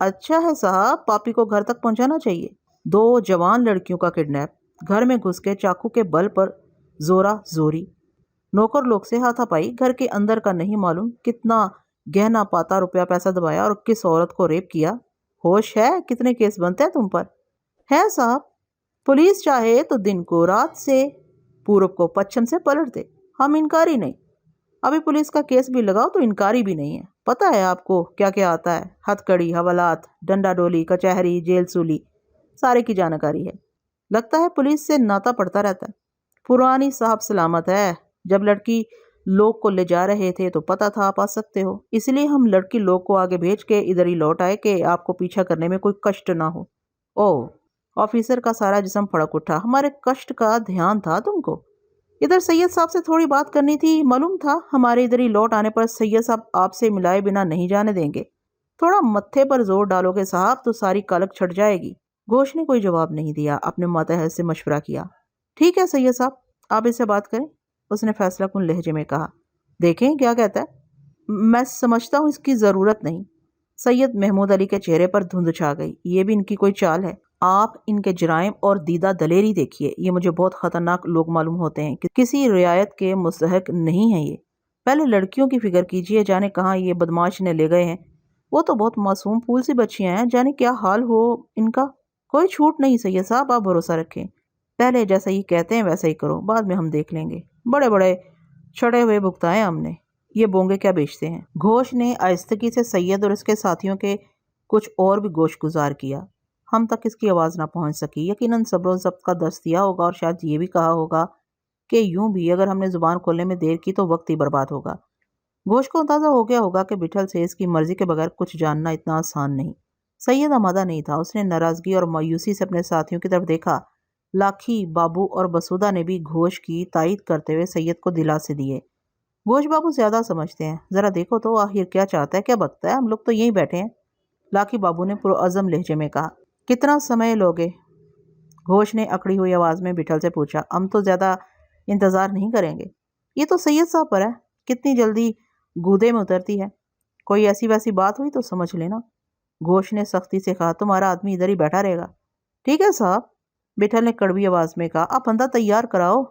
اچھا ہے صاحب، پاپی کو گھر تک پہنچانا چاہیے۔ 2 جوان لڑکیوں کا کڈنیپ، گھر میں گھس کے چاقو کے بل پر زورا زوری، نوکر لوگ سے ہاتھا پائی، گھر کے اندر کا نہیں معلوم کتنا گہنا پاتا روپیہ پیسہ دبایا اور کس عورت کو ریپ کیا۔ ہوش ہے؟ کتنے کیس بنتے ہیں تم پر؟ ہے صاحب، پولیس چاہے تو دن کو رات سے، پورب کو پچھم سے پلٹ دے، ہم انکاری نہیں۔ ابھی پولیس کا کیس بھی لگاؤ تو انکاری بھی نہیں ہے۔ پتہ ہے آپ کو کیا کیا آتا ہے؟ ہتھ کڑی، حوالات، ڈنڈا ڈولی، کچہری، جیل سولی، سارے کی جانکاری ہے۔ لگتا ہے پولیس سے ناتا پڑتا رہتا ہے۔ پرانی صاحب سلامت ہے، جب لڑکی لوگ کو لے جا رہے تھے تو پتہ تھا آپ آ سکتے ہو، اس لیے ہم لڑکی لوگ کو آگے بھیج کے ادھر ہی لوٹ آئے کہ آپ کو پیچھا کرنے میں کوئی کشٹ نہ ہو۔ او، آفیسر کا سارا جسم پھڑک اٹھا، ہمارے کشٹ کا دھیان تھا تم کو؟ ادھر سید صاحب سے تھوڑی بات کرنی تھی، معلوم تھا ہمارے ادھر ہی لوٹ آنے پر سید صاحب آپ سے ملائے بنا نہیں جانے دیں گے۔ تھوڑا متھے پر زور ڈالو گے صاحب تو ساری کالک چھٹ جائے گی۔ گھوش نے کوئی جواب نہیں دیا، اپنے ماتحت سے مشورہ کیا۔ ٹھیک ہے سید صاحب، آپ اس سے بات کریں، اس نے فیصلہ کن لہجے میں کہا۔ دیکھیں کیا کہتا ہے۔ میں سمجھتا ہوں اس کی ضرورت نہیں۔ سید محمود علی کے چہرے پر دھند چھا گئی۔ یہ بھی ان کی کوئی چال ہے؟ آپ ان کے جرائم اور دیدہ دلیری دیکھیے، یہ مجھے بہت خطرناک لوگ معلوم ہوتے ہیں، کسی رعایت کے مستحق نہیں ہیں یہ۔ پہلے لڑکیوں کی فکر کیجئے، جانے کہاں یہ بدماش نے لے گئے ہیں۔ وہ تو بہت معصوم پھول سی بچیاں ہیں، جانے کیا حال ہو ان کا۔ کوئی چھوٹ نہیں سید صاحب، آپ بھروسہ رکھیں، پہلے جیسا ہی کہتے ہیں ویسا ہی کرو، بعد میں ہم دیکھ لیں گے۔ بڑے بڑے چھڑے ہوئے بھگتائے ہم نے، یہ بونگے کیا بیچتے ہیں۔ گھوش نے آہستگی سے سید اور اس کے ساتھیوں کے کچھ اور بھی گوش گزار کیا۔ ہم تک اس کی آواز نہ پہنچ سکی۔ یقیناً صبر و ضبط کا درس دیا ہوگا اور شاید یہ بھی کہا ہوگا کہ یوں بھی اگر ہم نے زبان کھولنے میں دیر کی تو وقت ہی برباد ہوگا۔ گھوش کو اندازہ ہو گیا ہوگا کہ بٹھل سے اس کی مرضی کے بغیر کچھ جاننا اتنا آسان نہیں۔ سید آمادہ نہیں تھا، اس نے ناراضگی اور مایوسی سے اپنے ساتھیوں کی طرف دیکھا۔ لاکھی، بابو اور بسودہ نے بھی گھوش کی تائید کرتے ہوئے سید کو دلاسے دیے۔ گھوش بابو زیادہ سمجھتے ہیں، ذرا دیکھو تو آخر کیا چاہتا ہے، کیا بکتا ہے، ہم لوگ تو یہیں بیٹھے ہیں۔ لاکھی بابو نے پرعزم لہجے میں کہا۔ کتنا سمے لوگے؟ گھوش نے اکڑی ہوئی آواز میں بٹھل سے پوچھا۔ ہم تو زیادہ انتظار نہیں کریں گے، یہ تو سید صاحب پر ہے، کتنی جلدی گودے میں اترتی ہے۔ کوئی ایسی ویسی بات ہوئی تو سمجھ لینا۔ گھوش نے سختی سے کہا۔ تمہارا آدمی ادھر ہی بیٹھا رہے گا۔ ٹھیک ہے صاحب، بٹھل نے کڑوی آواز میں کہا۔ آپ بندہ تیار کراؤ۔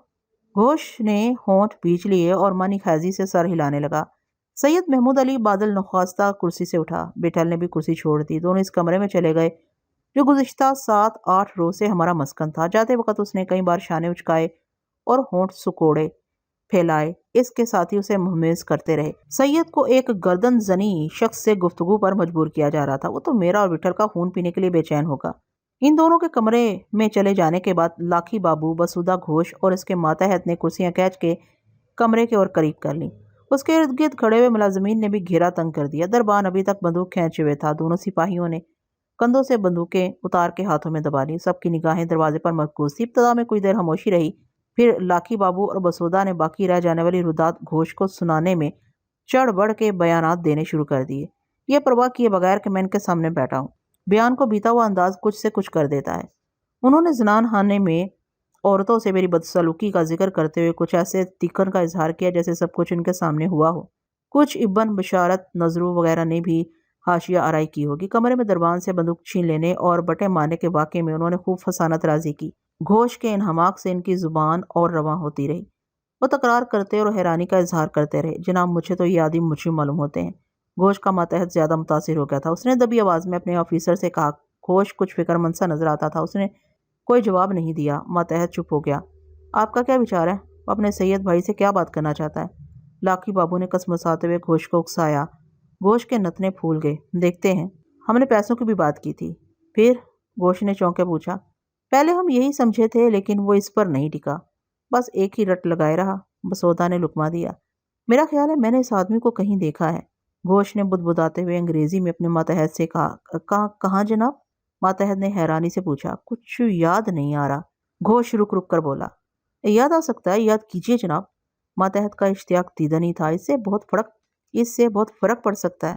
گھوش نے ہونٹ بھینچ لیے اور مانی خیزی سے سر ہلانے لگا۔ سید محمود علی بادل نخواستہ کرسی سے اٹھا، بٹھل نے بھی کرسی چھوڑ دی۔ دونوں اس کمرے میں چلے گئے جو گزشتہ 7-8 روز سے ہمارا مسکن تھا۔ جاتے وقت اس نے کئی بار شانے اچکائے اور ہونٹ سکوڑے پھیلائے، اس کے ساتھی اسے مہمیز کرتے رہے۔ سید کو ایک گردن زنی شخص سے گفتگو پر مجبور کیا جا رہا تھا، وہ تو میرا اور بٹھل کا خون پینے کے لیے بے چین ہوگا۔ ان دونوں کے کمرے میں چلے جانے کے بعد لاکھی بابو، بسودہ، گھوش اور اس کے ماتحت نے کرسیاں کھینچ کے کمرے کے اور قریب کر لیں۔ اس کے ارد گرد کھڑے ہوئے ملازمین نے بھی گھیرا تنگ کر دیا۔ دربان ابھی تک بندوق کھینچے ہوئے تھا۔ دونوں سپاہیوں نے کندھوں سے بندوقیں اتار کے ہاتھوں میں دبا لی۔ سب کی نگاہیں دروازے پر مرکوز تھی۔ ابتدا میں کوئی دیر خاموشی رہی، پھر لاکھی بابو اور بسودہ نے باقی رہ جانے والی ردات گھوش کو سنانے میں چڑھ بڑھ کے بیانات دینے شروع کر دیے، یہ پرواہ کیے بغیر کہ میں ان کے سامنے بیٹھا ہوں۔ بیان کو بیتا ہوا انداز کچھ سے کچھ کر دیتا ہے۔ انہوں نے زنان خانے میں عورتوں سے میری بدسلوکی کا ذکر کرتے ہوئے کچھ ایسے تیکن کا اظہار کیا جیسے سب کچھ ان کے سامنے ہوا ہو۔ کچھ ابن بشارت نظرو وغیرہ نے بھی حاشیہ آرائی کی ہوگی۔ کمرے میں دربان سے بندوق چھین لینے اور بٹے مارنے کے واقعے میں انہوں نے خوب فسانت رازی کی۔ گھوش کے انہماک سے ان کی زبان اور رواں ہوتی رہی۔ وہ تکرار کرتے اور حیرانی کا اظہار کرتے رہے۔ جناب مجھے تو یہ آدمی مجرم معلوم ہوتے ہیں۔ گھوش کا ماتحت زیادہ متاثر ہو گیا تھا۔ اس نے دبی آواز میں اپنے آفیسر سے کہا۔ گھوش کچھ فکر مند سا نظر آتا تھا، اس نے کوئی جواب نہیں دیا۔ ماتحت چپ ہو گیا۔ آپ کا کیا وچار ہے؟ وہ اپنے سید بھائی سے کیا بات کرنا چاہتا ہے؟ لاکھی بابو نے کسمساتے ہوئے گھوش کو اکسایا۔ گھوش کے نتنے پھول گئے۔ دیکھتے ہیں، ہم نے پیسوں کی بھی بات کی تھی۔ پھر؟ گھوش نے چونکے پوچھا۔ پہلے ہم یہی سمجھے تھے لیکن وہ اس پر نہیں ٹکا، بس ایک ہی رٹ لگائے رہا۔ بسودہ نے لقمہ دیا۔ میرا خیال ہے میں نے اس آدمی کو کہیں دیکھا ہے۔ گھوش نے بدبداتے ہوئے انگریزی میں اپنے ماتحت سے کہا۔ کہاں جناب؟ ماتحت نے حیرانی سے پوچھا۔ کچھ یاد نہیں آ رہا۔ گھوش رک رک کر بولا۔ یاد آ سکتا ہے، یاد کیجئے جناب۔ ماتحت کا اشتیاق دیدنی تھا۔ اس سے بہت فرق پڑ سکتا ہے۔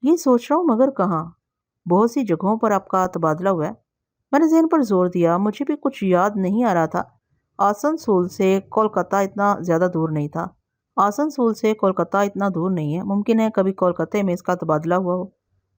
یہ سوچ رہا ہوں مگر کہاں؟ بہت سی جگہوں پر آپ کا تبادلہ ہوا ہے۔ میں نے ذہن پر زور دیا، مجھے بھی کچھ یاد نہیں آ رہا تھا۔ آسنسول سے کولکتہ اتنا زیادہ دور نہیں تھا۔ آسنسول سے کولکتہ اتنا دور نہیں ہے، ممکن ہے کبھی کولکتہ میں اس کا تبادلہ ہوا ہو۔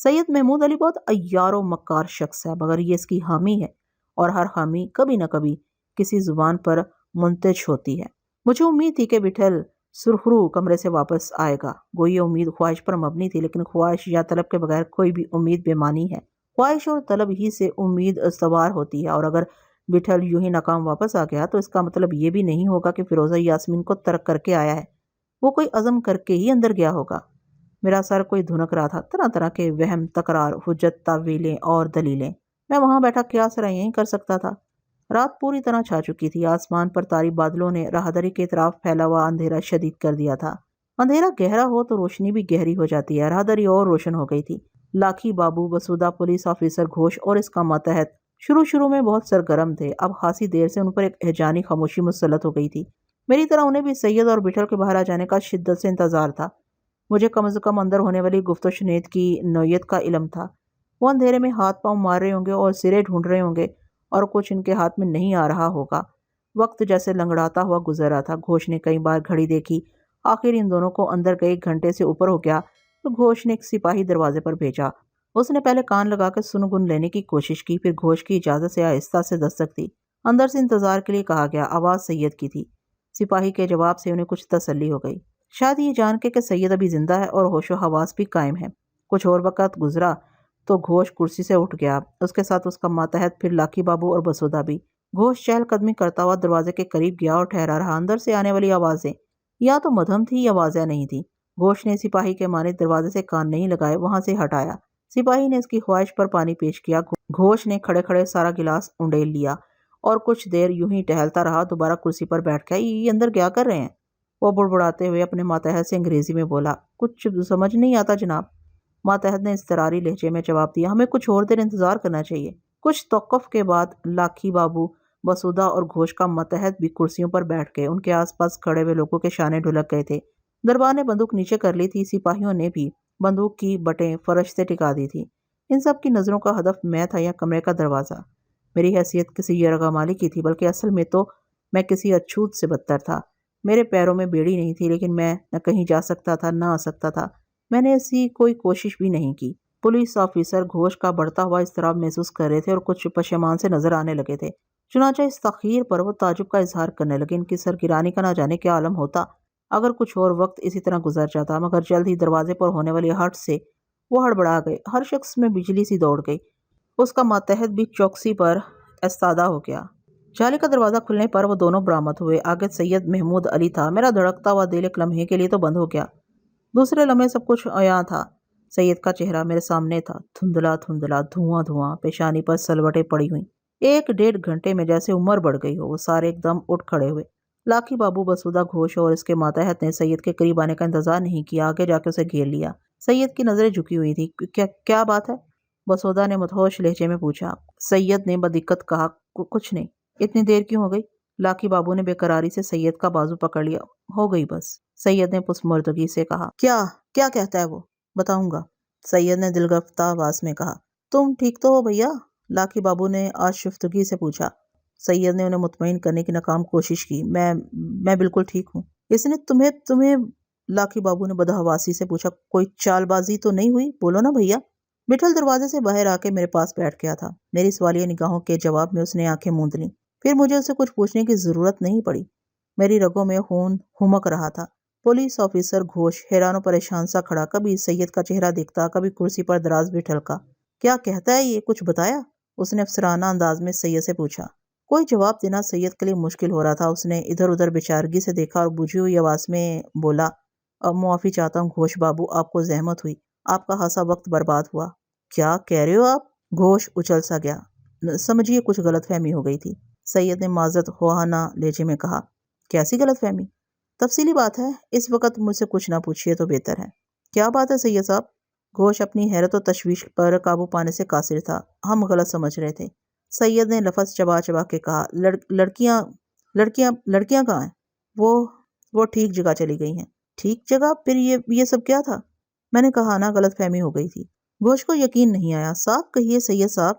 سید محمود علی بہت عیار و مکار شخص ہے، مگر یہ اس کی حامی ہے، اور ہر حامی کبھی نہ کبھی کسی زبان پر منتج ہوتی ہے۔ مجھے امید تھی کہ بٹھل سرخرو کمرے سے واپس آئے گا۔ گوئی یہ امید خواہش پر مبنی تھی، لیکن خواہش یا طلب کے بغیر کوئی بھی امید بے معنی ہے۔ خواہش اور طلب ہی سے امید استوار ہوتی ہے، اور اگر بٹھل یوں ہی ناکام واپس آ گیا تو اس کا مطلب یہ بھی نہیں ہوگا کہ فیروزہ یاسمین کو ترک کر کے آیا ہے، وہ کوئی عزم کر کے ہی اندر گیا ہوگا۔ میرا سر کوئی دھنک رہا تھا، طرح طرح کے وہم، تکرار، حجت، تعویلیں اور دلیلیں۔ میں وہاں بیٹھا کیا سرا یہیں کر سکتا تھا۔ رات پوری طرح چھا چکی تھی، آسمان پر طاری بادلوں نے راہداری کے اطراف پھیلا ہوا اندھیرا شدید کر دیا تھا۔ اندھیرا گہرا ہو تو روشنی بھی گہری ہو جاتی ہے، راہداری اور روشن ہو گئی تھی۔ لاکھی بابو، بسودہ، پولیس آفیسر گھوش اور اس کا ماتحت شروع میں بہت سرگرم تھے، اب خاصی دیر سے ان پر ایک ہیجانی خاموشی مسلط ہو گئی تھی۔ میری طرح انہیں بھی سید اور بٹھل کے باہر آ جانے کا شدت سے انتظار تھا۔ مجھے کم از کم اندر ہونے والی گفت و شنید کی نوعیت کا علم تھا۔ وہ اندھیرے میں ہاتھ پاؤں مار رہے ہوں گے اور سرے ڈھونڈ رہے ہوں گے، اور کچھ ان کے ہاتھ میں نہیں آ رہا ہوگا۔ وقت جیسے لنگڑاتا ہوا گزر رہا تھا۔ گھوش نے کئی بار گھڑی دیکھی، آخر ان دونوں کو اندر کے 1 گھنٹے سے اوپر ہو گیا تو گھوش نے ایک سپاہی دروازے پر بھیجا۔ اس نے پہلے کان لگا کے سن گن لینے کی کوشش کی، پھر گھوش کی اجازت سے آہستہ سے دستک دی۔ اندر سے انتظار کے لیے کہا گیا، آواز سید کی تھی۔ سپاہی کے جواب سے انہیں کچھ تسلی ہو گئی، شاید یہ جان کے کہ سید ابھی زندہ ہے اور ہوش و حواس بھی قائم ہے۔ کچھ اور وقت گزرا تو گھوش کرسی سے اٹھ گیا، اس کے ساتھ اس کا ماتحت، پھر لاکھی بابو اور بسودہ بھی۔ گھوش چہل قدمی کرتا ہوا دروازے کے قریب گیا اور ٹھہرا رہا۔ اندر سے آنے والی آوازیں یا تو مدھم تھی یا واضح نہیں تھی۔ گھوش نے سپاہی کے مانند دروازے سے کان نہیں لگائے، وہاں سے ہٹایا۔ سپاہی نے اس کی خواہش پر پانی پیش کیا۔ گھوش نے کھڑے کھڑے سارا گلاس انڈیل لیا اور کچھ دیر یوں ہی ٹہلتا رہا، دوبارہ کرسی پر بیٹھ گیا۔ یہ اندر کیا کر رہے ہیں؟ وہ بڑبڑاتے ہوئے اپنے ماتحت سے انگریزی میں بولا۔ کچھ سمجھ نہیں آتا جناب، ماتحت نے اضطراری لہجے میں جواب دیا۔ ہمیں کچھ اور دیر انتظار کرنا چاہیے۔ کچھ توقف کے بعد لاکھی بابو، بسودہ اور گھوش کا ماتحت بھی کرسیوں پر بیٹھ گئے۔ ان کے آس پاس کھڑے ہوئے لوگوں کے شانے ڈھلک گئے تھے۔ دربار نے بندوق نیچے کر لی تھی، سپاہیوں نے بھی بندوق کی بٹیں فرش سے ٹکا دی تھی۔ ان سب کی نظروں کا ہدف میں تھا یا کمرے کا دروازہ؟ میری حیثیت کسی یرغمالی کی تھی، بلکہ اصل میں تو میں کسی اچھوت سے بدتر تھا۔ میرے پیروں میں بیڑی نہیں تھی، لیکن میں نہ کہیں جا سکتا تھا نہ آ سکتا تھا۔ میں نے ایسی کوئی کوشش بھی نہیں کی۔ پولیس آفیسر گھوش کا بڑھتا ہوا اضطراب محسوس کر رہے تھے اور کچھ پشیمان سے نظر آنے لگے تھے۔ چنانچہ اس تاخیر پر وہ تعجب کا اظہار کرنے لگے۔ ان کی سرگرانی کا نہ جانے کیا عالم ہوتا اگر کچھ اور وقت اسی طرح گزر جاتا، مگر جلد ہی دروازے پر ہونے والی ہٹ سے وہ ہڑبڑا گئے۔ ہر شخص میں بجلی سی دوڑ گئی، اس کا ماتحت بھی چوکسی پر ایستادہ ہو گیا۔ جالی کا دروازہ کھلنے پر وہ دونوں برآمد ہوئے۔ آگے سید محمود علی تھا۔ میرا دھڑکتا ہوا دل ایک لمحے کے لیے تو بند ہو گیا، دوسرے لمحے سب کچھ عیاں تھا۔ سید کا چہرہ میرے سامنے تھا، دھندلا دھندلا، دھواں دھواں، پیشانی پر سلوٹیں پڑی ہوئیں۔ 1-1.5 گھنٹے میں جیسے عمر بڑھ گئی ہو۔ وہ سارے ایک دم اٹھ کھڑے ہوئے۔ لاکھی بابو، بسودہ، گھوش اور اس کے ماتحت نے سید کے قریب آنے کا انتظار نہیں کیا، آگے جا کے اسے گھیر لیا۔ سید کی نظریں جھکی ہوئی تھی۔ کیا بات ہے؟ بسودہ نے مدہوش لہجے میں پوچھا۔ سید نے بدقت کہا، کچھ نہیں۔ اتنی دیر کیوں ہو گئی؟ لاکھی بابو نے بے قراری سے سید کا بازو پکڑ لیا۔ ہو گئی بس، سید نے پسمردگی سے کہا۔ کیا کہتا ہے وہ؟ بتاؤں گا، سید نے دلگرفتہ آواز میں کہا۔ تم ٹھیک تو ہو بھیا؟ لاکھی بابو نے آشفتگی سے پوچھا۔ سید نے انہیں مطمئن کرنے کی ناکام کوشش کی۔ میں بالکل ٹھیک ہوں۔ اس نے تمہیں لاکھی بابو نے بدحواسی سے پوچھا۔ کوئی چال بازی تو نہیں ہوئی؟ بولو نا بھیا۔ بٹھل دروازے سے باہر آ کے میرے پاس بیٹھ گیا تھا۔ میری سوالیہ نگاہوں کے جواب میں اس نے آنکھیں موند لیں۔ پھر مجھے اسے کچھ پوچھنے کی ضرورت نہیں پڑی۔ میری رگوں میں خون ہمک رہا تھا۔ پولیس آفیسر گھوش حیران و پریشان سا کھڑا، کبھی سید کا چہرہ دیکھتا، کبھی کرسی پر دراز بٹھل کا۔ کیا کہتا ہے یہ؟ کچھ بتایا؟ اس نے افسرانہ انداز میں سید سے پوچھا۔ کوئی جواب دینا سید کے لیے مشکل ہو رہا تھا۔ اس نے ادھر ادھر بےچارگی سے دیکھا اور بجھی ہوئی آواز میں بولا، معافی چاہتا ہوں گھوش بابو، آپ کو زحمت ہوئی، آپ کا خاصا وقت برباد ہوا۔ کیا کہہ رہے ہو آپ؟ گھوش اچھل سا گیا۔ سمجھیے کچھ غلط فہمی ہو گئی تھی، سید نے معذرت خواہانہ لہجے میں کہا۔ کیسی غلط فہمی؟ تفصیلی بات ہے، اس وقت مجھ سے کچھ نہ پوچھیے تو بہتر ہے۔ کیا بات ہے سید صاحب؟ گھوش اپنی حیرت و تشویش پر قابو پانے سے قاصر تھا۔ ہم غلط سمجھ رہے تھے، سید نے لفظ چبا چبا کے کہا۔ لڑکیاں کہاں ہیں؟ وہ ٹھیک جگہ چلی گئی ہیں۔ ٹھیک جگہ؟ پھر یہ سب کیا تھا؟ میں نے کہا نا، غلط فہمی ہو گئی تھی۔ گھوش کو یقین نہیں آیا۔ صاف کہیے سید صاحب،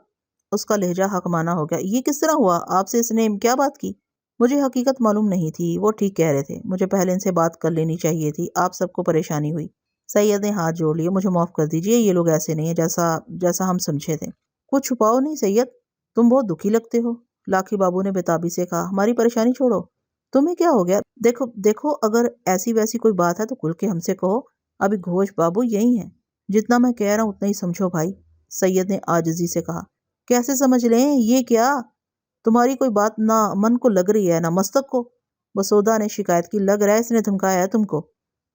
اس کا لہجہ حکمانہ ہو گیا۔ یہ کس طرح ہوا؟ آپ سے اس نے کیا بات کی؟ مجھے حقیقت معلوم نہیں تھی، وہ ٹھیک کہہ رہے تھے، مجھے پہلے ان سے بات کر لینی چاہیے تھی، آپ سب کو پریشانی ہوئی۔ سید نے ہاتھ جوڑ لیے. مجھے معاف کر دیجیے، یہ لوگ ایسے نہیں ہیں جیسا ہم سمجھے تھے. کچھ چھپاؤ نہیں سید، تم بہت دکھی لگتے ہو. لاکھی بابو نے بےتابی سے کہا. ہماری پریشانی چھوڑو، تمہیں کیا ہو گیا؟ دیکھو اگر ایسی ویسی کوئی بات ہے تو کھل کے ہم سے کہو. ابھی گھوش بابو یہی ہیں، جتنا میں کہہ رہا ہوں اتنا ہی سمجھو بھائی. سید نے عاجزی سے کہا. کیسے سمجھ لیں؟ یہ کیا تمہاری کوئی بات نہ من کو لگ رہی ہے نہ مستق کو؟ بسودا نے شکایت کی. لگ رہا ہے اس نے دھمکایا ہے تم کو.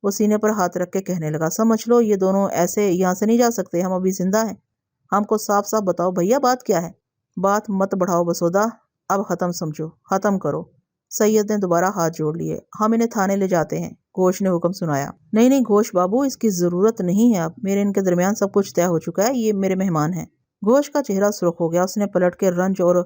وہ سینے پر ہاتھ رکھ کے کہنے لگا. سمجھ لو یہ دونوں ایسے یہاں سے نہیں جا سکتے، ہم ابھی زندہ ہیں. ہم کو صاف صاف بتاؤ بھیا، بات کیا ہے؟ بات مت بڑھاؤ بسودا، اب ختم سمجھو، ختم کرو. سید نے دوبارہ ہاتھ جوڑ لیے. ہم انہیں تھانے لے جاتے ہیں، گھوش نے حکم سنایا. نہیں گھوش بابو، اس کی ضرورت نہیں ہے. اب میرے ان کے درمیان سب کچھ طے ہو چکا ہے، یہ میرے مہمان ہیں. گھوش کا چہرہ سرخ ہو گیا. اس نے پلٹ کے رنج اور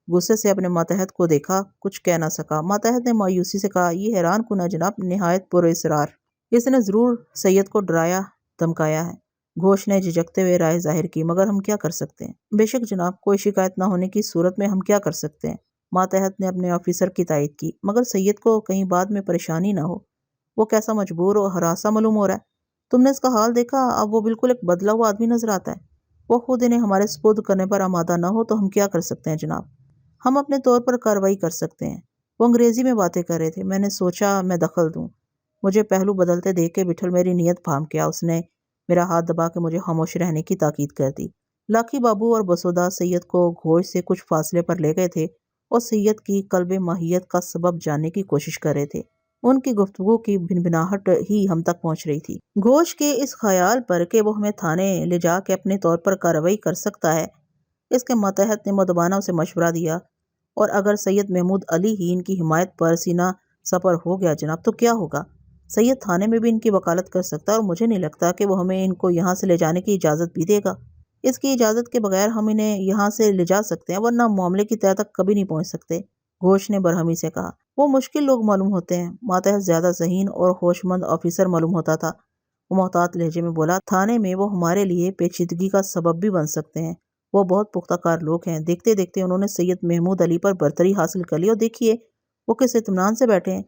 غصے سے اپنے ماتحت کو دیکھا. کچھ کہہ نہ سکا. ماتحت نے مایوسی سے کہا. یہ حیران کن ہے جناب، نہایت پراسرار. اس نے ضرور سید کو ڈرایا دھمکایا ہے. گھوش نے جھجکتے ہوئے رائے ظاہر کی. مگر ہم کیا کر سکتے ہیں؟ بے شک جناب، کوئی شکایت نہ ہونے کی صورت میں ہم کیا کر سکتے ہیں؟ ماتحت نے اپنے آفیسر کی تائید کی. مگر سید کو کہیں بعد میں پریشانی نہ ہو. وہ کیسا مجبور اور ہراساں معلوم ہو رہا ہے. تم نے اس کا حال دیکھا؟ اب وہ بالکل ایک بدلا ہوا آدمی نظر آتا ہے. وہ خود انہیں ہمارے سپرد کرنے پر آمادہ نہ ہو تو ہم کیا کر سکتے ہیں جناب؟ ہم اپنے طور پر کارروائی کر سکتے ہیں. وہ انگریزی میں باتیں کر رہے تھے. میں نے سوچا میں دخل دوں. مجھے پہلو بدلتے دیکھ کے بٹھل میری نیت پھام کیا. اس نے میرا ہاتھ دبا کے مجھے خاموش رہنے کی تاکید کر دی. لاکھی بابو اور بسودا سید کو گھوش سے کچھ فاصلے پر لے گئے تھے اور سید کی قلب ماہیت کا سبب جاننے کی کوشش کر رہے تھے. ان کی گفتگو کی بھنبھناہٹ ہی ہم تک پہنچ رہی تھی. گھوش کے اس خیال پر کہ وہ ہمیں تھانے لے جا کے اپنے طور پر کارروائی کر سکتا ہے، اس کے ماتحت نے مؤدبانہ اسے مشورہ دیا. اور اگر سید محمود علی ہی ان کی حمایت پر سینہ سپر ہو گیا جناب تو کیا ہوگا؟ سید تھانے میں بھی ان کی وکالت کر سکتا ہے اور مجھے نہیں لگتا کہ وہ ہمیں ان کو یہاں سے لے جانے کی اجازت بھی دے گا. اس کی اجازت کے بغیر ہم انہیں یہاں سے لے جا سکتے ہیں، ورنہ معاملے کی تہہ تک کبھی نہیں پہنچ سکتے. گھوش نے برہمی سے کہا. وہ مشکل لوگ معلوم ہوتے ہیں. ماتحت زیادہ ذہین اور ہوش مند آفیسر معلوم ہوتا تھا. وہ محتاط لہجے میں بولا. تھانے میں وہ ہمارے لیے پیچیدگی کا سبب بھی بن سکتے ہیں. وہ بہت پختہ کار لوگ ہیں. دیکھتے دیکھتے انہوں نے سید محمود علی پر برتری حاصل کر لی اور دیکھیے وہ کس اطمینان سے بیٹھے ہیں.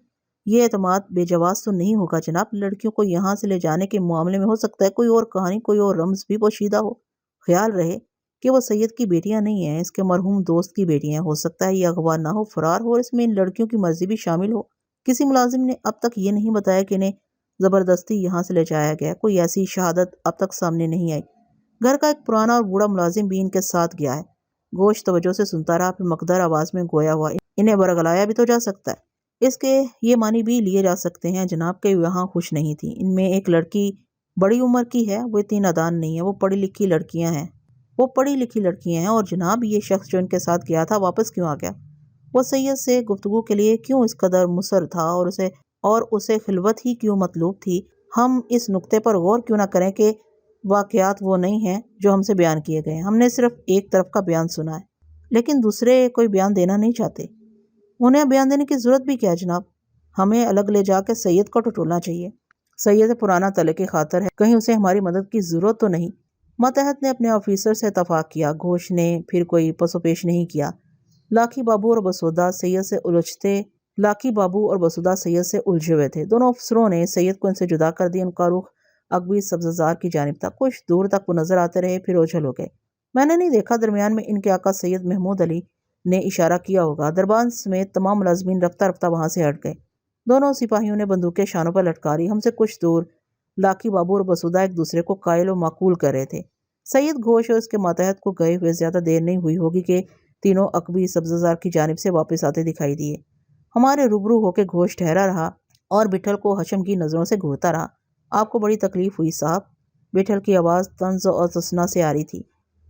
یہ اعتماد بے جواز تو نہیں ہوگا جناب. لڑکیوں کو یہاں سے لے جانے کے معاملے میں ہو سکتا ہے کوئی اور کہانی، کوئی اور رمز بھی پوشیدہ ہو. خیال رہے کہ وہ سید کی بیٹیاں نہیں ہیں، اس کے مرحوم دوست کی بیٹیاں. ہو سکتا ہے یہ اغوا نہ ہو، فرار ہو اور اس میں ان لڑکیوں کی مرضی بھی شامل ہو. کسی ملازم نے اب تک یہ نہیں بتایا کہ انہیں زبردستی یہاں سے لے جایا گیا. کوئی ایسی شہادت اب تک سامنے نہیں آئی. گھر کا ایک پرانا اور بوڑھا ملازم بھی ان کے ساتھ گیا ہے. گوش توجہ سے سنتا رہا، پھر مقدار آواز میں گویا ہوا. انہیں برگلایا بھی تو جا سکتا ہے. اس کے یہ معنی بھی لیے جا سکتے ہیں جناب کہ یہاں خوش نہیں تھی. ان میں ایک لڑکی بڑی عمر کی ہے، وہ اتنی نادان نہیں ہے. وہ پڑھی لکھی لڑکیاں ہیں. اور جناب یہ شخص جو ان کے ساتھ گیا تھا واپس کیوں آ گیا؟ وہ سید سے گفتگو کے لیے کیوں اس قدر مصر تھا اور اسے خلوت ہی کیوں مطلوب تھی؟ ہم اس نقطے پر غور کیوں نہ کریں کہ واقعات وہ نہیں ہیں جو ہم سے بیان کیے گئے ہیں. ہم نے صرف ایک طرف کا بیان سنا ہے، لیکن دوسرے کوئی بیان دینا نہیں چاہتے. انہیں بیان دینے کی ضرورت بھی کیا ہے جناب؟ ہمیں الگ لے جا کے سید کو ٹٹولنا چاہیے. سید پرانا تلے کی خاطر ہے، کہیں اسے ہماری مدد کی ضرورت تو نہیں. ماتحت نے اپنے آفیسر سے اتفاق کیا. گھوش نے پھر کوئی پس و پیش نہیں کیا. لاکھی بابو اور بسودا سید سے الجھے ہوئے تھے. دونوں افسروں نے سید کو ان سے جدا کر دیا. ان کا رخ اکبی سبززار کی جانب تھا. کچھ دور تک وہ نظر آتے رہے، پھر اوجھل ہو گئے. میں نے نہیں دیکھا درمیان میں ان کے آقا سید محمود علی نے اشارہ کیا ہوگا. دربان سمیت تمام ملازمین رفتہ رفتہ وہاں سے ہٹ گئے. دونوں سپاہیوں نے بندوقیں شانوں پر لٹکا لی. ہم سے کچھ دور لاکھی بابو اور بسودا ایک دوسرے کو قائل و معقول کر رہے تھے. سید گھوش اور اس کے ماتحت کو گئے ہوئے زیادہ دیر نہیں ہوئی ہوگی کہ تینوں اکبی سبززار کی جانب سے واپس آتے دکھائی دیے. ہمارے روبرو ہو کے گھوش ٹھہرا رہا اور بٹھل کو حشم کی نظروں سے گھورتا رہا. آپ کو بڑی تکلیف ہوئی صاحب؟ بٹھل کی آواز طنز اور تسنا سے آ رہی تھی.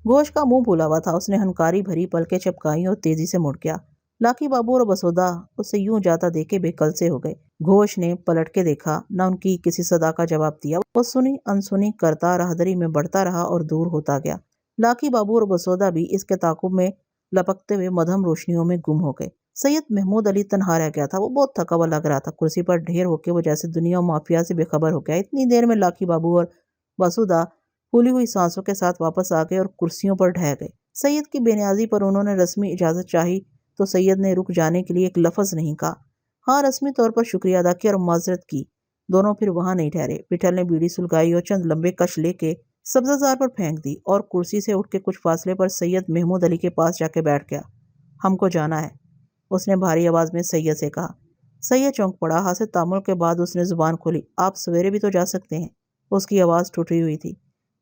گھوش کا منہ پھولا ہوا تھا. اس نے ہنکاری بھری پلکیں چپکائیں اور تیزی سے مڑ گیا. لاکھی بابو اور بسودا اسے یوں جاتا دیکھ کے بے کل سے ہو گئے. گھوش نے پلٹ کے دیکھا، نہ ان کی کسی صدا کا جواب دیا. وہ سنی انسنی کرتا راہدری میں بڑھتا رہا اور دور ہوتا گیا. لاکھی بابو اور بسودا بھی اس کے تعاقب میں لپکتے ہوئے مدھم روشنیوں میں گم ہو گئے. سید محمود علی تنہا رہ گیا تھا. وہ بہت تھکا ہوا لگ رہا تھا. کرسی پر ڈھیر ہو کے وہ جیسے دنیا و مافیا سے بے خبر ہو گیا. اتنی دیر میں لاکھی بابو اور بسودا پھولی ہوئی سانسوں کے ساتھ واپس آ گئے اور کرسیوں پر ڈھہ گئے. سید کی بے نیازی پر انہوں نے رسمی اجازت چاہی تو سید نے رک جانے کے لیے ایک لفظ نہیں کہا. ہاں، رسمی طور پر شکریہ ادا کیا اور معذرت کی دونوں پھر وہاں نہیں ٹھہرے۔ بٹھل نے بیڑی سلگائی اور چند لمبے کش لے کے سبزہ پر پھینک دی اور کرسی سے اٹھ کے کچھ فاصلے پر سید محمود علی کے پاس جا کے بیٹھ گیا۔ ہم کو جانا ہے، اس نے بھاری آواز میں سید سے کہا۔ سید چونک پڑا۔ حاصل تعامل کے بعد اس نے زبان کھولی۔ آپ سویرے بھی تو جا سکتے ہیں۔ اس کی آواز ٹوٹی ہوئی تھی۔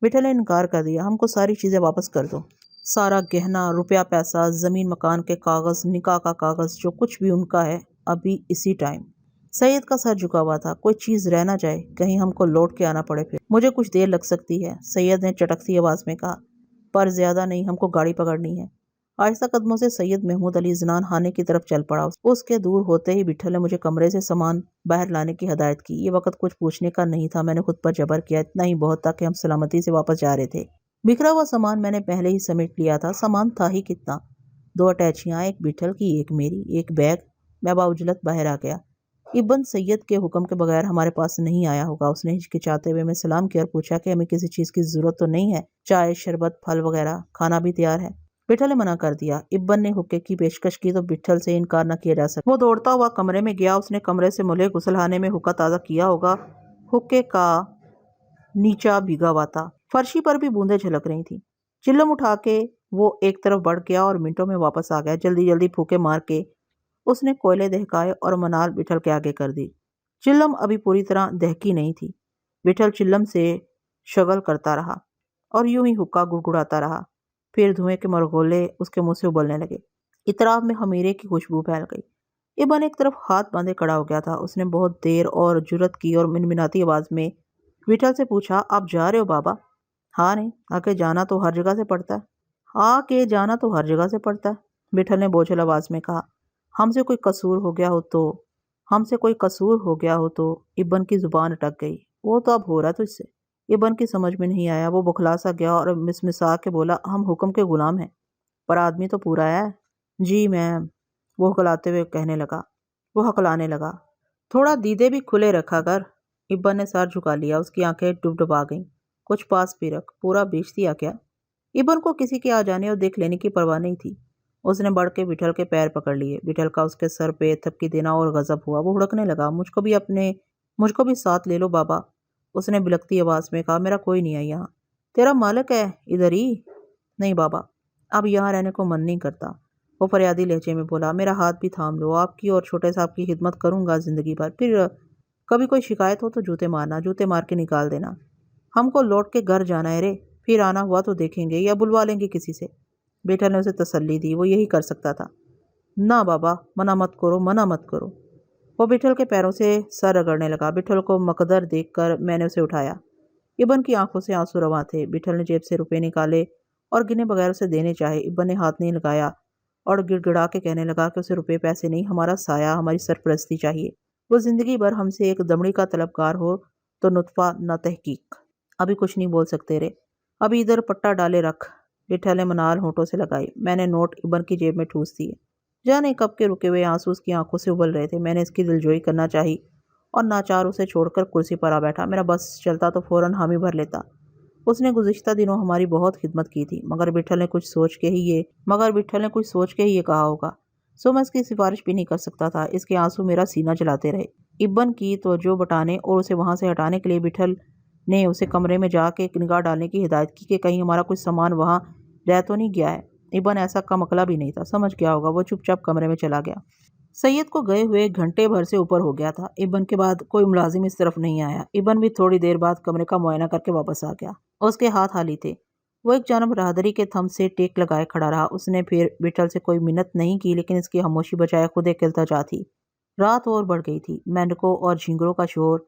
بٹھل نے انکار کر دیا۔ ہم کو ساری چیزیں واپس کر دو، سارا گہنا، روپیہ پیسہ، زمین مکان کے کاغذ، نکاح کا کاغذ، جو کچھ بھی ان کا ہے، ابھی اسی ٹائم۔ سید کا سر جھکا ہوا تھا۔ کوئی چیز رہ نہ جائے، کہیں ہم کو لوٹ کے آنا پڑے پھر۔ مجھے کچھ دیر لگ سکتی ہے، سید نے چٹکتی آواز میں کہا، پر زیادہ نہیں، ہم کو گاڑی پکڑنی ہے۔ آہستہ قدموں سے سید محمود علی زنان خانے کی طرف چل پڑا۔ اس کے دور ہوتے ہی بٹھل نے مجھے کمرے سے سامان باہر لانے کی ہدایت کی۔ یہ وقت کچھ پوچھنے کا نہیں تھا، میں نے خود پر جبر کیا، اتنا ہی بہت تھا کہ ہم سلامتی سے واپس جا رہے تھے۔ بکھرا ہوا سامان میں نے پہلے ہی سمیٹ لیا تھا۔ سامان تھا ہی کتنا، 2 اٹیچیاں، ایک بٹھل کی، ایک میری، ایک بیگ۔ میں باعجلت باہر آ گیا۔ ابن سید کے حکم کے بغیر ہمارے پاس نہیں آیا ہوگا۔ اس نے ہچکچاتے ہوئے میں سلام کیا اور پوچھا کہ ہمیں کسی چیز کی ضرورت تو نہیں ہے؟ چائے، شربت، پھل وغیرہ؟ کھانا بھی تیار ہے۔ بٹھل نے منع کر دیا۔ ابن نے حقے کی پیشکش کی تو بٹھل سے انکار نہ کیا جا سکتا۔ وہ دوڑتا ہوا کمرے میں گیا۔ اس نے کمرے سے ملے غسلخانے میں حقہ تازہ کیا ہوگا۔ حقے کا نیچا بھیگا ہوا تھا، فرشی پر بھی بوندیں جھلک رہی تھیں۔ چلم اٹھا کے وہ ایک طرف بڑھ گیا اور منٹوں میں واپس آ گیا۔ جلدی جلدی پھوکے مار کے اس نے کوئلے دہکائے اور منال بٹھل کے آگے کر دی۔ چلم ابھی پوری طرح دہکی نہیں تھی۔ بٹھل چلم سے شغل کرتا رہا اور یوں ہی حقہ گڑگڑاتا رہا۔ پھر دھوئیں کے مرغولے اس کے منہ سے ابلنے لگے۔ اطراف میں خمیرے کی خوشبو پھیل گئی۔ ابن ایک طرف ہاتھ باندھے کھڑا ہو گیا تھا۔ اس نے بہت دیر اور جرأت کی اور منمناتی آواز میں بٹھل سے پوچھا، آپ جا رہے ہو بابا؟ ہاں نہیں، آگے جانا تو ہر جگہ سے پڑتا ہے۔ آگے جانا تو ہر جگہ سے پڑتا ہے، بٹھل نے بوجھل آواز میں کہا۔ ہم سے کوئی قصور ہو گیا ہو تو، ہم سے کوئی قصور ہو گیا ہو تو۔ ابن کی زبان اٹک گئی۔ وہ تو اب ہو رہا تجھ سے۔ ابن کی سمجھ میں نہیں آیا۔ وہ بخلا سا گیا اور مسمسا کے بولا، ہم حکم کے غلام ہیں، پر آدمی تو پورا ہے۔ جی میم، وہ ہکلاتے ہوئے کہنے لگا۔ وہ ہکلانے لگا، تھوڑا دیدے بھی کھلے رکھا کر۔ ابن نے سر جھکا لیا۔ اس کی آنکھیں ڈب آ گئیں۔ کچھ پاس بھی رکھ، پورا بیچ دیا کیا؟ ابن کو کسی کے آ جانے اور دیکھ لینے کی پرواہ نہیں تھی۔ اس نے بڑھ کے بٹھل کے پیر پکڑ لیے۔ بٹھل کا اس کے سر پہ تھپکی دینا اور غضب ہوا۔ وہ ہڑکنے لگا، مجھ کو بھی ساتھ لے لو بابا، اس نے بلکتی آواز میں کہا۔ میرا کوئی نہیں ہے یہاں، تیرا مالک ہے ادھر ہی۔ نہیں بابا، اب یہاں رہنے کو من نہیں کرتا، وہ فریادی لہجے میں بولا۔ میرا ہاتھ بھی تھام لو، آپ کی اور چھوٹے صاحب کی خدمت کروں گا زندگی بھر۔ پھر کبھی کوئی شکایت ہو تو جوتے مارنا، جوتے مار کے نکال دینا۔ ہم کو لوٹ کے گھر جانا ہے رے، پھر آنا ہوا تو دیکھیں گے یا بلوا لیں گے کسی سے۔ بٹھل نے اسے تسلی دی، وہ یہی کر سکتا تھا۔ نہ بابا، منع مت کرو، منع مت کرو۔ وہ بٹھل کے پیروں سے سر رگڑنے لگا۔ بٹھل کو مقدر دیکھ کر میں نے اسے اٹھایا۔ ابن کی آنکھوں سے آنسو رواں تھے۔ بٹھل نے جیب سے روپے نکالے اور گنے بغیر اسے دینے چاہے۔ ابن نے ہاتھ نہیں لگایا اور گڑ گڑا کے کہنے لگا کہ اسے روپے پیسے نہیں، ہمارا سایہ، ہماری سرپرستی چاہیے۔ وہ زندگی بھر ہم سے ایک دمڑی کا طلبگار ہو تو نطفہ نہ تحقیق۔ ابھی کچھ نہیں بول سکتے رے، ابھی ادھر پٹا ڈالے رکھ۔ بٹھل نے منال ہونٹوں سے لگائی۔ میں نے نوٹ ابن کی جیب میں ٹھوس دیے۔ جانے کب کے رکے ہوئے آنسو اس کی آنکھوں سے ابل رہے تھے۔ میں نے اس کی دلجوئی کرنا چاہی اور ناچار اسے چھوڑ کر کرسی پر آ بیٹھا۔ میرا بس چلتا تو فوراً حامی بھر لیتا۔ اس نے گزشتہ دنوں ہماری بہت خدمت کی تھی، مگر بٹھل نے کچھ سوچ کے ہی یہ کہا ہوگا، سو میں اس کی سفارش بھی نہیں کر سکتا تھا۔ اس کے آنسو میرا سینہ جلاتے رہے۔ ابن کی توجہ بٹانے اور اسے وہاں سے ہٹانے کے لیے بٹھل نے اسے کمرے میں جا کے نگاہ ڈالنے کی ہدایت کی کہ کہیں ہمارا کچھ سامان وہاں رہ تو نہیں گیا ہے۔ ابن ایسا کم عقلا بھی نہیں تھا، سمجھ گیا ہوگا۔ وہ چپ چاپ کمرے میں چلا گیا۔ سید کو گئے ہوئے گھنٹے بھر سے اوپر ہو گیا تھا۔ ابن کے بعد کوئی ملازم اس طرف نہیں آیا۔ ابن بھی تھوڑی دیر بعد کمرے کا معائنہ کر کے واپس آ گیا۔ اس کے ہاتھ خالی تھے۔ وہ ایک جانب راہدری کے تھم سے ٹیک لگائے کھڑا رہا۔ اس نے پھر بٹھل سے کوئی منت نہیں کی، لیکن اس کی خاموشی بجائے خود ایک التجا تھی۔ رات اور بڑھ گئی تھی۔ مینڈکوں اور جھینگروں کا شور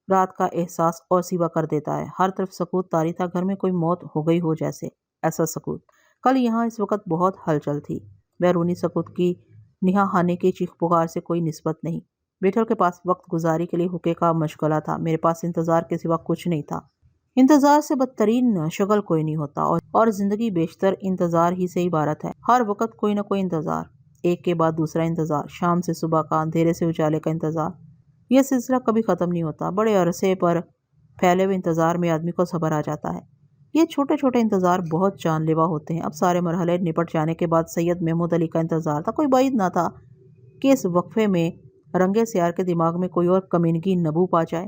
رات کا احساس اور سیوا کر دیتا ہے۔ ہر طرف سکوت طاری تھا، گھر میں کوئی موت ہو گئی ہو جیسے، ایسا سکوت۔ کل یہاں اس وقت بہت ہلچل تھی۔ بیرونی سکوت کی نہا خانے کی چیخ پکار سے کوئی نسبت نہیں۔ بٹھل کے پاس وقت گزاری کے لیے حقے کا مشغلہ تھا۔ میرے پاس انتظار کے سوا کچھ نہیں تھا۔ انتظار سے بدترین شغل کوئی نہیں ہوتا، اور زندگی بیشتر انتظار ہی سے عبارت ہے۔ ہر وقت کوئی نہ کوئی انتظار، ایک کے بعد دوسرا انتظار، شام سے صبح کا، اندھیرے سے اجالے کا انتظار۔ یہ سلسلہ کبھی ختم نہیں ہوتا۔ بڑے عرصے پر پھیلے ہوئے انتظار میں آدمی کو صبر آ جاتا ہے۔ یہ چھوٹے چھوٹے انتظار بہت جان لیوا ہوتے ہیں۔ اب سارے مرحلے نپٹ جانے کے بعد سید محمود علی کا انتظار تھا۔ کوئی بعید نہ تھا کہ اس وقفے میں رنگے سیار کے دماغ میں کوئی اور کمینگی نبو پا جائے۔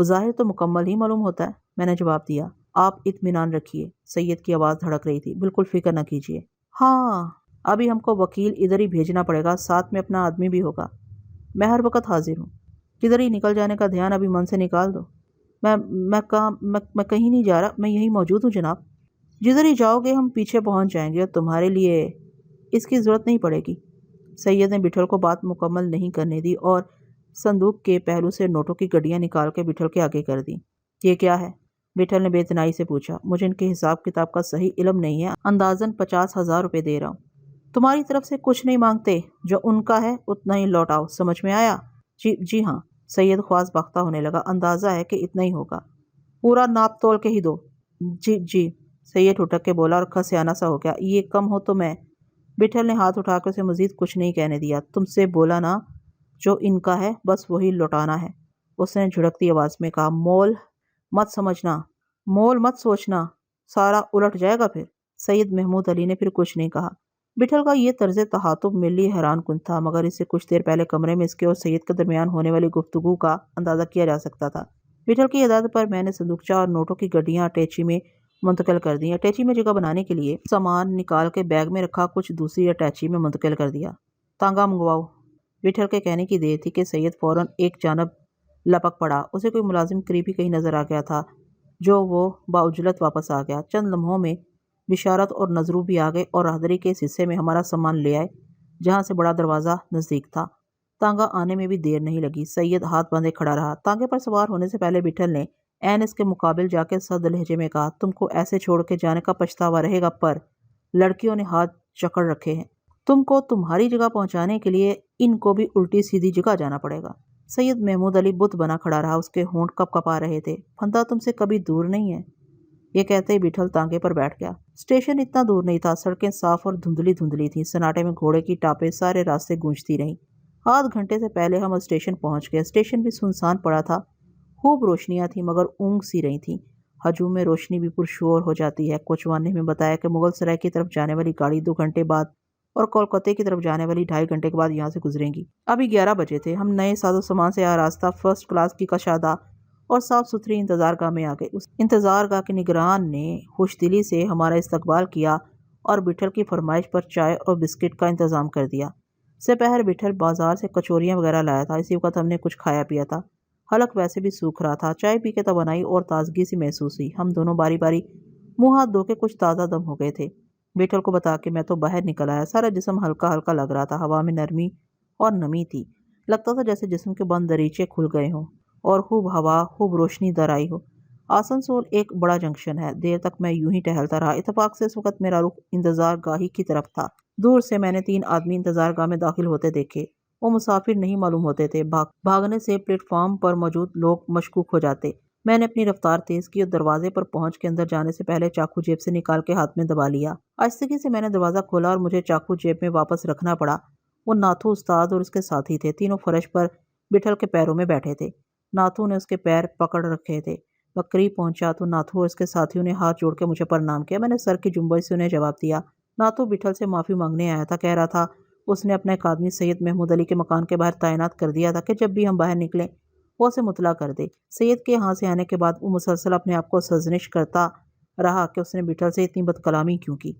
بظاہر تو مکمل ہی معلوم ہوتا ہے، میں نے جواب دیا۔ آپ اطمینان رکھیے، سید کی آواز دھڑک رہی تھی، بالکل فکر نہ کیجیے۔ ہاں، ابھی ہم کو وکیل ادھر ہی بھیجنا پڑے گا، ساتھ میں اپنا آدمی بھی ہوگا۔ میں ہر وقت حاضر ہوں، کدھر ہی نکل جانے کا دھیان ابھی من سے نکال دو۔ میں کہیں نہیں جا رہا، میں یہیں موجود ہوں جناب۔ جدھر ہی جاؤ گے ہم پیچھے پہنچ جائیں گے اور تمہارے لیے اس کی ضرورت نہیں پڑے گی۔ سید نے بٹھل کو بات مکمل نہیں کرنے دی اور صندوق کے پہلو سے نوٹوں کی گڈیاں نکال کے بٹھل کے آگے کر دی۔ یہ کیا ہے؟ بٹھل نے بے اتنائی سے پوچھا۔ مجھے ان کے حساب کتاب کا صحیح علم نہیں ہے، اندازاً 50,000 روپے دے رہا ہوں۔ تمہاری طرف سے کچھ نہیں مانگتے، جو ان کا ہے اتنا ہی لوٹاؤ، سمجھ میں آیا؟ جی ہاں، سید خواص باختہ ہونے لگا۔ اندازہ ہے کہ اتنا ہی ہوگا، پورا ناپ تول کے ہی دو۔ جی سید اٹھک کے بولا اور کھسیانہ سا ہو گیا۔ یہ کم ہو تو میں… بٹھل نے ہاتھ اٹھا کے اسے مزید کچھ نہیں کہنے دیا۔ تم سے بولا نا، جو ان کا ہے بس وہی لوٹانا ہے، اس نے جھڑکتی آواز میں کہا۔ مول مت سوچنا، سارا الٹ جائے گا پھر۔ سید محمود علی نے پھر کچھ نہیں کہا۔ بٹھل کا یہ طرز تخاطب ملی حیران کن تھا، مگر اس سے کچھ دیر پہلے کمرے میں اس کے اور سید کے درمیان ہونے والی گفتگو کا اندازہ کیا جا سکتا تھا۔ بٹھل کی ہدایت پر میں نے صندوقچہ اور نوٹوں کی گڈیاں اٹیچی میں منتقل کر دیں۔ اٹیچی میں جگہ بنانے کے لیے سامان نکال کے بیگ میں رکھا، کچھ دوسری اٹیچی میں منتقل کر دیا۔ تانگا منگواؤ۔ بٹھل کے کہنے کی دیر تھی کہ سید فوراً ایک جانب لپک پڑا۔ اسے کوئی ملازم قریبی کہیں نظر آ گیا تھا، جو وہ باعجلت واپس آ گیا۔ چند لمحوں میں بشارت اور نظرو بھی آ گئے اور راہدری کے اس حصے میں ہمارا سامان لے آئے جہاں سے بڑا دروازہ نزدیک تھا۔ تانگا آنے میں بھی دیر نہیں لگی۔ سید ہاتھ باندھے کھڑا رہا۔ تانگے پر سوار ہونے سے پہلے بٹھل نے عین اس کے مقابل جا کے سرد لہجے میں کہا، تم کو ایسے چھوڑ کے جانے کا پچھتاوا رہے گا، پر لڑکیوں نے ہاتھ جکڑ رکھے ہیں۔ تم کو تمہاری جگہ پہنچانے کے لیے ان کو بھی الٹی سیدھی جگہ جانا پڑے گا۔ سید محمود علی بت بنا کھڑا رہا، اس کے ہونٹ کپ کپا رہے تھے۔ پھندا تم سے کبھی دور نہیں ہے۔ یہ کہتے ہی بٹھل تانگے پر بیٹھ گیا۔ اسٹیشن اتنا دور نہیں تھا، سڑکیں صاف اور دھندلی تھیں، سناٹے میں گھوڑے کی ٹاپیں سارے راستے گونجتی رہیں۔ آدھ گھنٹے سے پہلے ہم اسٹیشن پہنچ گئے۔ اسٹیشن بھی سنسان پڑا تھا، خوب روشنیاں تھیں مگر اونگ سی رہی تھیں۔ ہجوم میں روشنی بھی پرشور ہو جاتی ہے۔ کوچوان نے ہمیں بتایا کہ مغل سرائے کی طرف جانے والی گاڑی 2 گھنٹے بعد اور کولکاتے کی طرف جانے والی 2.5 گھنٹے کے بعد یہاں سے گزریں گی۔ ابھی 11 بجے تھے۔ ہم نئے ساز و سامان سے آراستہ فرسٹ کلاس کی کشادہ اور صاف ستھری انتظار گاہ میں آ گئے۔ اس انتظار گاہ کے نگران نے خوش دلی سے ہمارا استقبال کیا اور بٹھل کی فرمائش پر چائے اور بسکٹ کا انتظام کر دیا۔ سپہر بٹھل بازار سے کچوریاں وغیرہ لایا تھا، اسی وقت ہم نے کچھ کھایا پیا تھا۔ حلق ویسے بھی سوکھ رہا تھا۔ چائے پی کے توانائی اور تازگی سی محسوس ہوئی۔ ہم دونوں باری باری منہ ہاتھ دھو کے کچھ تازہ دم ہو گئے تھے۔ بٹھل کو بتا کے میں تو باہر نکل آیا۔ سارا جسم ہلکا ہلکا لگ رہا تھا، ہوا میں نرمی اور نمی تھی۔ لگتا تھا جیسے جسم کے بند دریچے کھل گئے ہوں اور خوب ہوا، خوب روشنی در آئی ہو۔ آسنسول ایک بڑا جنکشن ہے۔ دیر تک میں یوں ہی ٹہلتا رہا۔ اتفاق سے اس وقت میرا رخ انتظار گاہی کی طرف تھا۔ دور سے میں نے 3 آدمی انتظار گاہ میں داخل ہوتے دیکھے۔ وہ مسافر نہیں معلوم ہوتے تھے۔ بھاگنے سے پلیٹ فارم پر موجود لوگ مشکوک ہو جاتے۔ میں نے اپنی رفتار تیز کی اور دروازے پر پہنچ کے اندر جانے سے پہلے چاقو جیب سے نکال کے ہاتھ میں دبا لیا۔ آہستگی سے میں نے دروازہ کھولا اور مجھے چاقو جیب میں واپس رکھنا پڑا۔ وہ ناتھو استاد اور اس کے ساتھی تھے، تینوں فرش پر بٹھل کے پیروں میں بیٹھے تھے۔ ناتھو نے اس کے پیر پکڑ رکھے تھے۔ میں قریب پہنچا تو ناتھو اور اس کے ساتھیوں نے ہاتھ جوڑ کے مجھے پرنام کیا۔ میں نے سر کی جنبش سے انہیں جواب دیا۔ ناتھو بٹھل سے معافی مانگنے آیا تھا، کہہ رہا تھا اس نے اپنا ایک آدمی سید محمود علی کے مکان کے باہر تعینات کر دیا تھا کہ جب بھی ہم باہر نکلیں وہ اسے مطلع کر دے۔ سید کے یہاں سے آنے کے بعد وہ مسلسل اپنے آپ کو سرزنش کرتا رہا کہ اس نے بٹھل سے اتنی بد کلامی کیوں کی،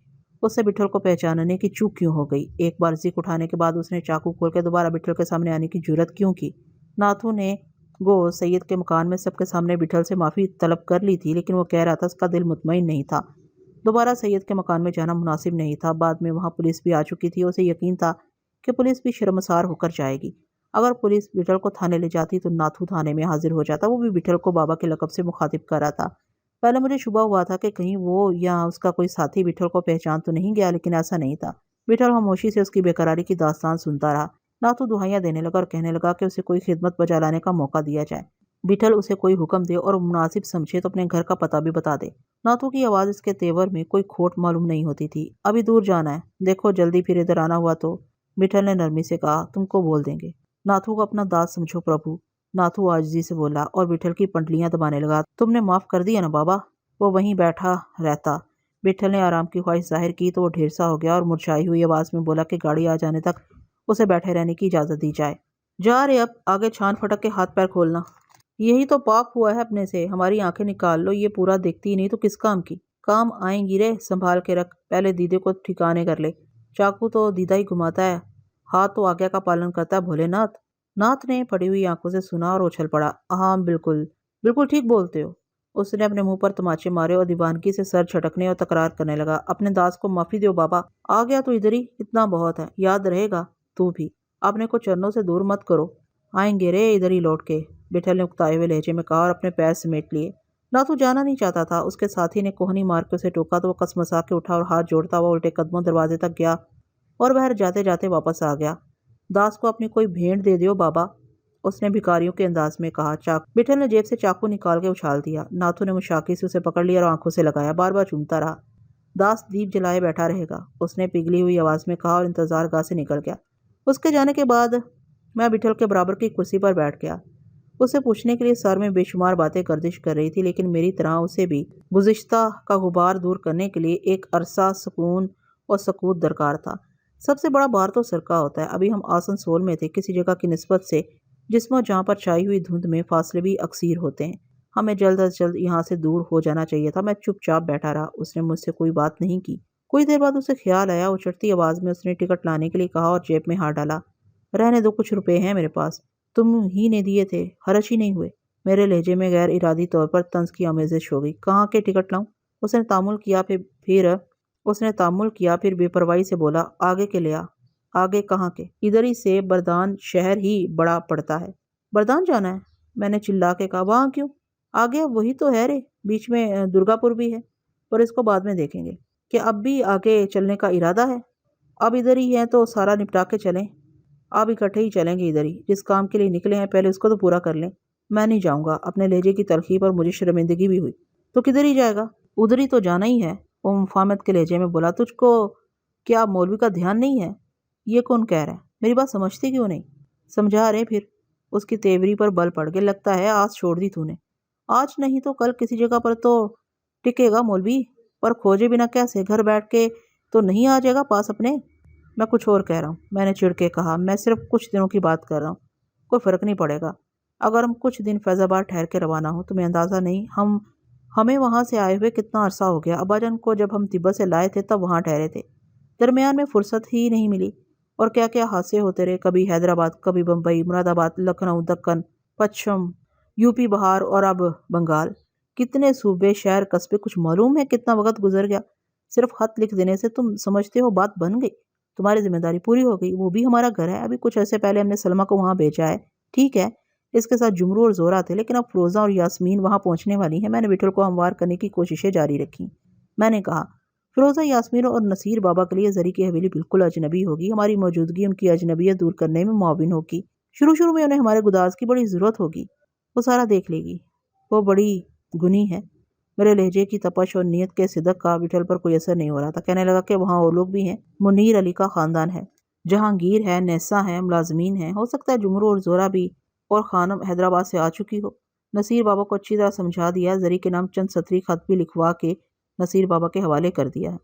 اس سے بٹھل کو پہچاننے کی چوک کیوں ہو گئی، ایک بار ذکر اٹھانے کے بعد اس نے چاقو کھول کے دوبارہ بٹھل کے سامنے آنے کی جرأت کیوں کی۔ ناتھو نے گو سید کے مکان میں سب کے سامنے بٹھل سے معافی طلب کر لی تھی، لیکن وہ کہہ رہا تھا اس کا دل مطمئن نہیں تھا، دوبارہ سید کے مکان میں جانا مناسب نہیں تھا۔ بعد میں وہاں پولیس بھی آ چکی تھی، اسے یقین تھا کہ پولیس بھی شرمسار ہو کر جائے گی۔ اگر پولیس بٹھل کو تھانے لے جاتی تو ناتھو تھانے میں حاضر ہو جاتا، وہ بھی بٹھل کو بابا کے لقب سے مخاطب کر رہا تھا۔ پہلے مجھے شبہ ہوا تھا کہ کہیں وہ یا اس کا کوئی ساتھی بٹھل کو پہچان تو نہیں گیا، لیکن ایسا نہیں تھا۔ بٹھل خاموشی سے اس کی بے قراری کی داستان سنتا رہا۔ ناتھو دہائیاں دینے لگا اور کہنے لگا کہ اسے کوئی خدمت بجا لانے کا موقع دیا جائے، بٹھل اسے کوئی حکم دے اور مناسب سمجھے تو اپنے گھر کا پتہ بھی بتا دے۔ ناتھو کی آواز اس کے تیور میں کوئی کھوٹ معلوم نہیں ہوتی تھی۔ ابھی دور جانا ہے، دیکھو جلدی پھر ادھر آنا ہوا تو، بٹھل نے نرمی سے کہا، تم کو بول دیں گے۔ ناتھو کو اپنا داد سمجھو پربھو، ناتھو عاجزی سے بولا اور بٹھل کی پنڈلیاں دبانے لگا۔ تم نے معاف کر دیا نا بابا؟ وہ وہیں بیٹھا رہتا۔ بٹھل نے آرام کی خواہش ظاہر کی تو وہ ڈھیر سا ہو گیا اور مرچھائی ہوئی آواز میں بولا کہ گاڑی آ جانے تک اسے بیٹھے رہنے کی اجازت دی جائے۔ جا رہے اب، آگے چھان پھٹک کے ہاتھ پیر کھولنا۔ یہی تو پاپ ہوا ہے اپنے سے، ہماری آنکھیں نکال لو، یہ پورا دیکھتی ہی نہیں تو کس کام کی؟ کام آئیں گی رے، سنبھال کے رکھ، پہلے دیدے کو ٹھکانے کر لے۔ چاقو تو دیدہ ہی گھماتا ہے، ہاتھ تو آگیا کا پالن کرتا ہے بھولے ناتھ۔ ناتھ نے پڑی ہوئی آنکھوں سے سنا اور اچھل پڑا۔ ہاں بالکل، بالکل ٹھیک بولتے ہو۔ اس نے اپنے منہ پر تماچے مارے اور دیوانگی سے سر جھٹکنے اور تکرار کرنے لگا۔ اپنے داس کو معافی دیو بابا، آ گیا تو ادھر ہی، اتنا بہت ہے، یاد رہے گا تو بھی، اپنے کو چرنوں سے دور مت کرو۔ آئیں گے رے ادھر ہی لوٹ کے، بٹھل نے اکتائے ہوئے لہجے میں کہا اور اپنے پیر سمیٹ لیے۔ ناتھو جانا نہیں چاہتا تھا، اس کے ساتھی نے کوہنی مار کے اسے ٹوکا تو وہ کسمسا کے اٹھا اور ہاتھ جوڑتا ہوا الٹے قدموں دروازے تک گیا اور باہر جاتے جاتے واپس آ گیا۔ داس کو اپنی کوئی بھیڑ دے دیو بابا، اس نے بھکاریوں کے انداز میں کہا۔ بٹھل نے جیب سے چاقو نکال کے اچھال دیا۔ ناتھو نے مشاقی سے اسے پکڑ لیا اور آنکھوں سے لگایا، بار بار چومتا رہا۔ داس دیپ جلائے بیٹھا رہے گا، اس نے پگھلی ہوئی آواز میں کہا اور انتظار گاہ سے نکل گیا۔ اس کے جانے کے بعد میں بٹھل کے برابر کی کرسی پر بیٹھ گیا۔ اسے پوچھنے کے لیے سر میں بے شمار باتیں گردش کر رہی تھی، لیکن میری طرح اسے بھی گزشتہ کا غبار دور کرنے کے لیے ایک عرصہ سکون اور سکوت درکار تھا۔ سب سے بڑا بار تو سر کا ہوتا ہے۔ ابھی ہم آسنسول میں تھے، کسی جگہ کی نسبت سے جسم و جہاں پر چھائی ہوئی دھند میں فاصلے بھی اکثیر ہوتے ہیں۔ ہمیں جلد از جلد یہاں سے دور ہو جانا چاہیے تھا۔ میں چپ چاپ بیٹھا رہا، اس نے مجھ سے کوئی بات نہیں کی۔ کچھ دیر بعد اسے خیال آیا، اچھڑتی آواز میں اس نے ٹکٹ لانے کے لیے کہا اور جیب میں ہاتھ ڈالا۔ رہنے دو، کچھ روپے ہیں میرے پاس، تم ہی نے دیے تھے، خرچ ہی نہیں ہوئے۔ میرے لہجے میں غیر ارادی طور پر طنز کی آمیزش ہو گئی۔ کہاں کے ٹکٹ لاؤں؟ اس نے تامل کیا پھر بے پرواہی سے بولا، آگے کے لیا۔ آگے کہاں کے؟ ادھر ہی سے، بردان شہر ہی بڑا پڑتا ہے۔ بردان جانا ہے؟ میں نے چلا کے کہا، وہاں کیوں؟ آگے وہی تو ہے رے، بیچ میں درگا پور بھی ہے، پر اس کو بعد میں دیکھیں گے۔ کہ اب بھی آگے چلنے کا ارادہ ہے؟ اب ادھر ہی ہیں تو سارا نپٹا کے چلیں۔ اب اکٹھے ہی چلیں گے ادھر ہی، جس کام کے لیے نکلے ہیں پہلے اس کو تو پورا کر لیں۔ میں نہیں جاؤں گا۔ اپنے لہجے کی تلخی پر مجھے شرمندگی بھی ہوئی۔ تو کدھر ہی جائے گا؟ ادھر ہی تو جانا ہی ہے، وہ مفاہمت کے لہجے میں بولا۔ تجھ کو کیا مولوی کا دھیان نہیں ہے؟ یہ کون کہہ رہا ہے؟ میری بات سمجھتی کیوں نہیں؟ سمجھا رہے پھر۔ اس کی تیوری پر بل پڑ گئے۔ لگتا ہے آس چھوڑ دی تو نے۔ آج نہیں تو کل کسی جگہ پر تو ٹکے گا مولوی، پر کھوجے بنا کیسے؟ گھر بیٹھ کے تو نہیں آ جائے گا پاس اپنے؟ میں کچھ اور کہہ رہا ہوں، میں نے چڑ کے کہا۔ میں صرف کچھ دنوں کی بات کر رہا ہوں، کوئی فرق نہیں پڑے گا اگر ہم کچھ دن فیض آباد ٹھہر کے روانہ ہوں۔ تمہیں اندازہ نہیں ہمیں وہاں سے آئے ہوئے کتنا عرصہ ہو گیا۔ ابا جان کو جب ہم تبت سے لائے تھے تب وہاں ٹھہرے تھے، درمیان میں فرصت ہی نہیں ملی، اور کیا کیا حادثے ہوتے رہے، کبھی حیدرآباد، کبھی بمبئی، مراد آباد، لکھنؤ، دکن، پچھم یو پی، بہار اور اب بنگال۔ کتنے صوبے، شہر، قصبے، کچھ معلوم ہے کتنا وقت گزر گیا؟ صرف خط لکھ دینے سے تم سمجھتے ہو بات بن گئی؟ تمہاری ذمہ داری پوری ہو گئی، وہ بھی ہمارا گھر ہے۔ ابھی کچھ عرصے پہلے ہم نے سلمہ کو وہاں بھیجا ہے، ٹھیک ہے، اس کے ساتھ جمرو اور زورا تھے، لیکن اب فروزہ اور یاسمین وہاں پہنچنے والی ہیں۔ میں نے بٹھل کو ہموار کرنے کی کوششیں جاری رکھی۔ میں نے کہا، فروزہ، یاسمین اور نصیر بابا کے لیے زری کی حویلی بالکل اجنبی ہوگی۔ ہماری موجودگی ان کی اجنبیت دور کرنے میں معاون ہوگی۔ شروع میں انہیں ہمارے گداز کی بڑی ضرورت ہوگی، وہ سارا دیکھ لے گی۔ وہ بڑی گنی ہے۔ میرے لہجے کی تپش اور نیت کے صدق کا بٹھل پر کوئی اثر نہیں ہو رہا تھا۔ کہنے لگا کہ وہاں اور لوگ بھی ہیں، منیر علی کا خاندان ہے، جہانگیر ہے، نیسا ہے، ملازمین ہیں، ہو سکتا ہے جمرو اور زورا بھی، اور خانم حیدرآباد سے آ چکی ہو۔ نصیر بابا کو اچھی طرح سمجھا دیا، زری کے نام چند سطری خط بھی لکھوا کے نصیر بابا کے حوالے کر دیا ہے۔